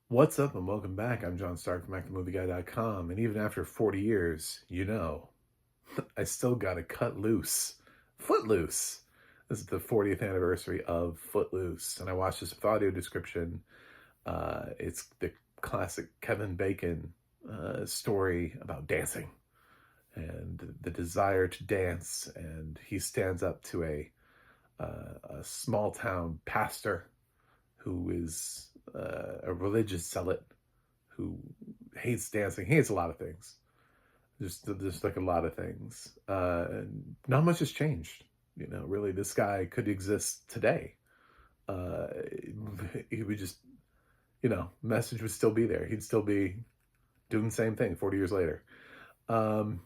What's up and welcome back. I'm John Stark from MacTheMovieGuy.com, and even after 40 years, I still gotta cut loose. Footloose. This is the 40th anniversary of Footloose, and I watched this with audio description. It's the classic Kevin Bacon story about dancing and the desire to dance, and he stands up to a small town pastor who is a religious zealot who hates dancing, hates a lot of things. Just like a lot of things. Not much has changed. Really, this guy could exist today. Uh, he would just, message would still be there. He'd still be doing the same thing 40 years later. Um,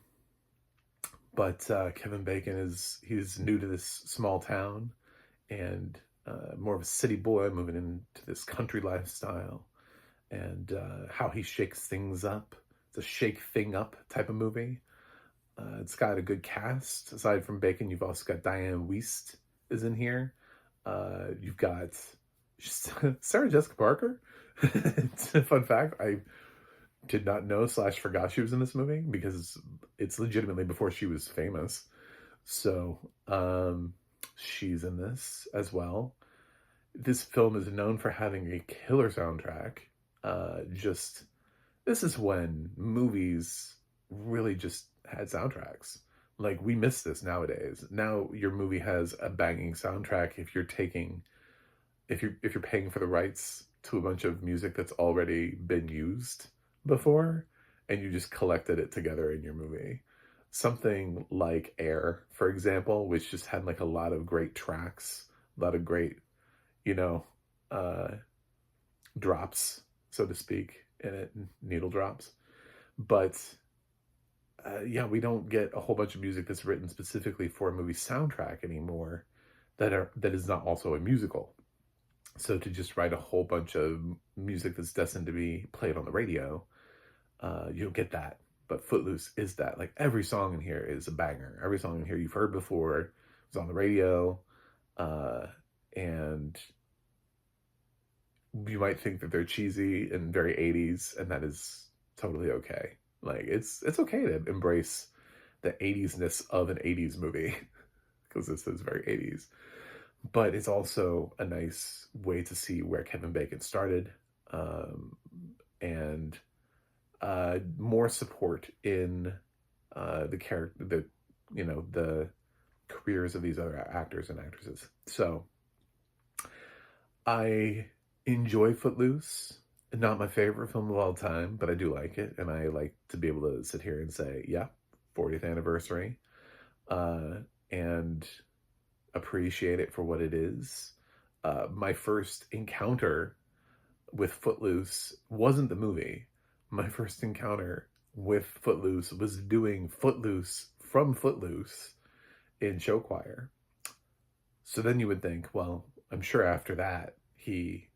but Kevin Bacon he's new to this small town and more of a city boy moving into this country lifestyle, and how he shakes things up. It's a shake thing up type of movie. It's got a good cast. Aside from Bacon, you've also got Diane Wiest is in here. You've got Sarah Jessica Parker. It's a fun fact. I did not know slash forgot she was in this movie because it's legitimately before she was famous. So she's in this as well. This film is known for having a killer soundtrack. Just This is when movies really just had soundtracks. Like, we miss this nowadays. Now your movie has a banging soundtrack if you're paying for the rights to a bunch of music that's already been used before, and you just collected it together in your movie. Something like Air, for example, which just had like a lot of great tracks, a lot of great, you know, uh, drops, so to speak, in it, needle drops. But yeah, we don't get a whole bunch of music that's written specifically for a movie soundtrack anymore that is not also a musical. So to just write a whole bunch of music that's destined to be played on the radio, you don't get that. But Footloose is that. Like, every song in here is a banger. Every song in here you've heard before, was on the radio, and you might think that they're cheesy and very 80s, and that is totally okay. Like, it's okay to embrace the 80s-ness of an 80s movie, because this is very 80s. But it's also a nice way to see where Kevin Bacon started, and more support in the character, the careers of these other actors and actresses. So I enjoy Footloose. Not my favorite film of all time, but I do like it, and I like to be able to sit here and say, yeah, 40th anniversary, and appreciate it for what it is. My first encounter with Footloose wasn't the movie. My first encounter with Footloose was doing Footloose from Footloose in show choir. So then you would think, well, I'm sure after that he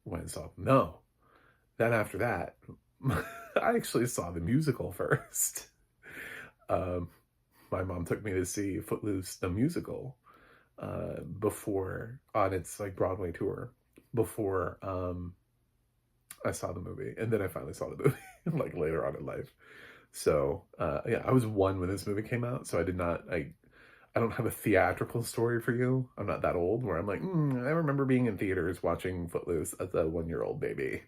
went and saw. No, then after that, I actually saw the musical first. Um, my mom took me to see Footloose the musical before, on its like Broadway tour, before I saw the movie, and then I finally saw the movie like later on in life. So yeah, I was one when this movie came out, so I don't have a theatrical story for you. I'm not that old where I'm like, I remember being in theaters watching Footloose as a 1-year-old baby.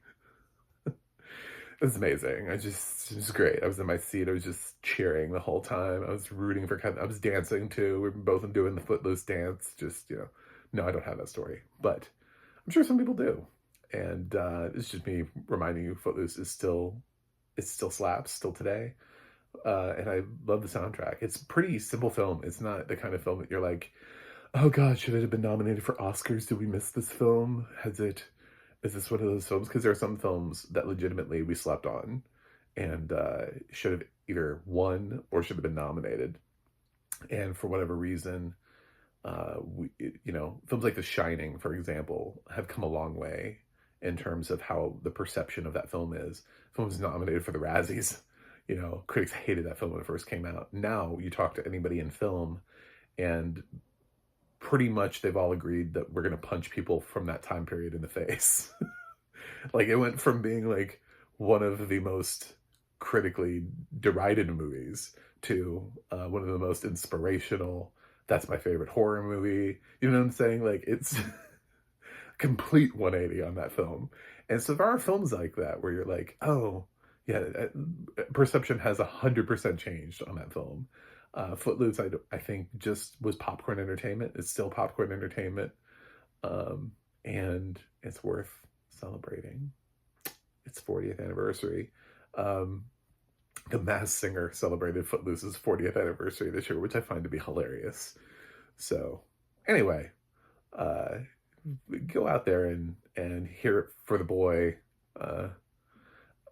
It was amazing. It was great. I was in my seat. I was just cheering the whole time. I was rooting for Kevin. I was dancing too. We were both doing the Footloose dance. No, I don't have that story, but I'm sure some people do. And it's just me reminding you, Footloose it still slaps still today. And I love the soundtrack. It's a pretty simple film. It's not the kind of film that you're like, oh God, should it have been nominated for Oscars? Did we miss this film? Is this one of those films? Because there are some films that legitimately we slept on and should have either won or should have been nominated. And for whatever reason, films like The Shining, for example, have come a long way in terms of how the perception of that film is. The film was nominated for the Razzies. Critics hated that film when it first came out. Now you talk to anybody in film, and pretty much they've all agreed that we're going to punch people from that time period in the face. Like, it went from being, like, one of the most critically derided movies to, one of the most inspirational, that's my favorite horror movie. You know what I'm saying? Like, it's complete 180 on that film. And so there are films like that where you're like, "Oh, yeah, perception has 100% changed on that film." Footloose, I think, just was popcorn entertainment. It's still popcorn entertainment, um, and it's worth celebrating its 40th anniversary. Um, the Masked Singer celebrated Footloose's 40th anniversary this year, which I find to be hilarious. So, anyway, uh, go out there and hear it for the boy, uh,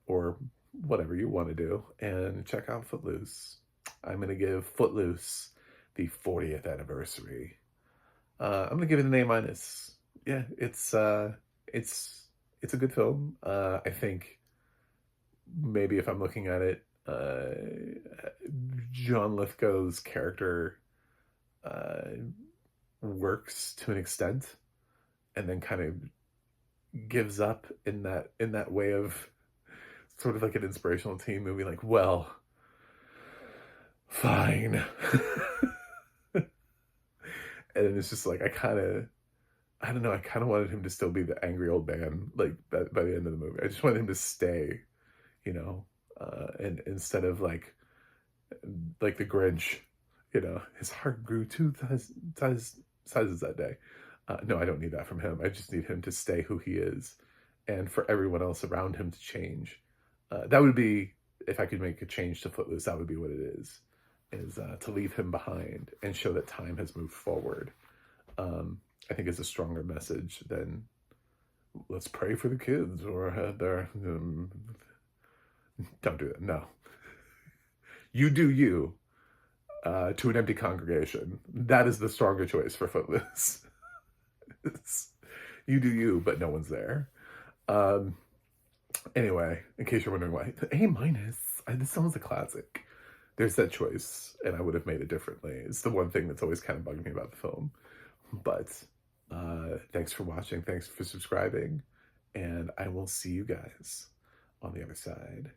or whatever you want to do, and check out Footloose. I'm going to give Footloose the 40th anniversary. I'm going to give it an A minus. Yeah, it's it's a good film. I think maybe if I'm looking at it, John Lithgow's character uh, works to an extent, and then kind of gives up in that way of sort of like an inspirational teen movie. Like, well, fine. And it's just like I don't know. I kind of wanted him to still be the angry old man, like by the end of the movie. I just wanted him to stay, you know, and instead of like the Grinch, you know, his heart grew sizes that day. No, I don't need that from him. I just need him to stay who he is, and for everyone else around him to change. That would be, if I could make a change to Footloose, that would be what it is to leave him behind and show that time has moved forward. I think is a stronger message than let's pray for the kids or their. Don't do that. No, you do you. To an empty congregation. That is the stronger choice for Footloose. You do you, but no one's there. Um, anyway, in case you're wondering why, A minus. This song's a classic. There's that choice, and I would have made it differently. It's the one thing that's always kind of bugged me about the film. But thanks for watching. Thanks for subscribing. And I will see you guys on the other side.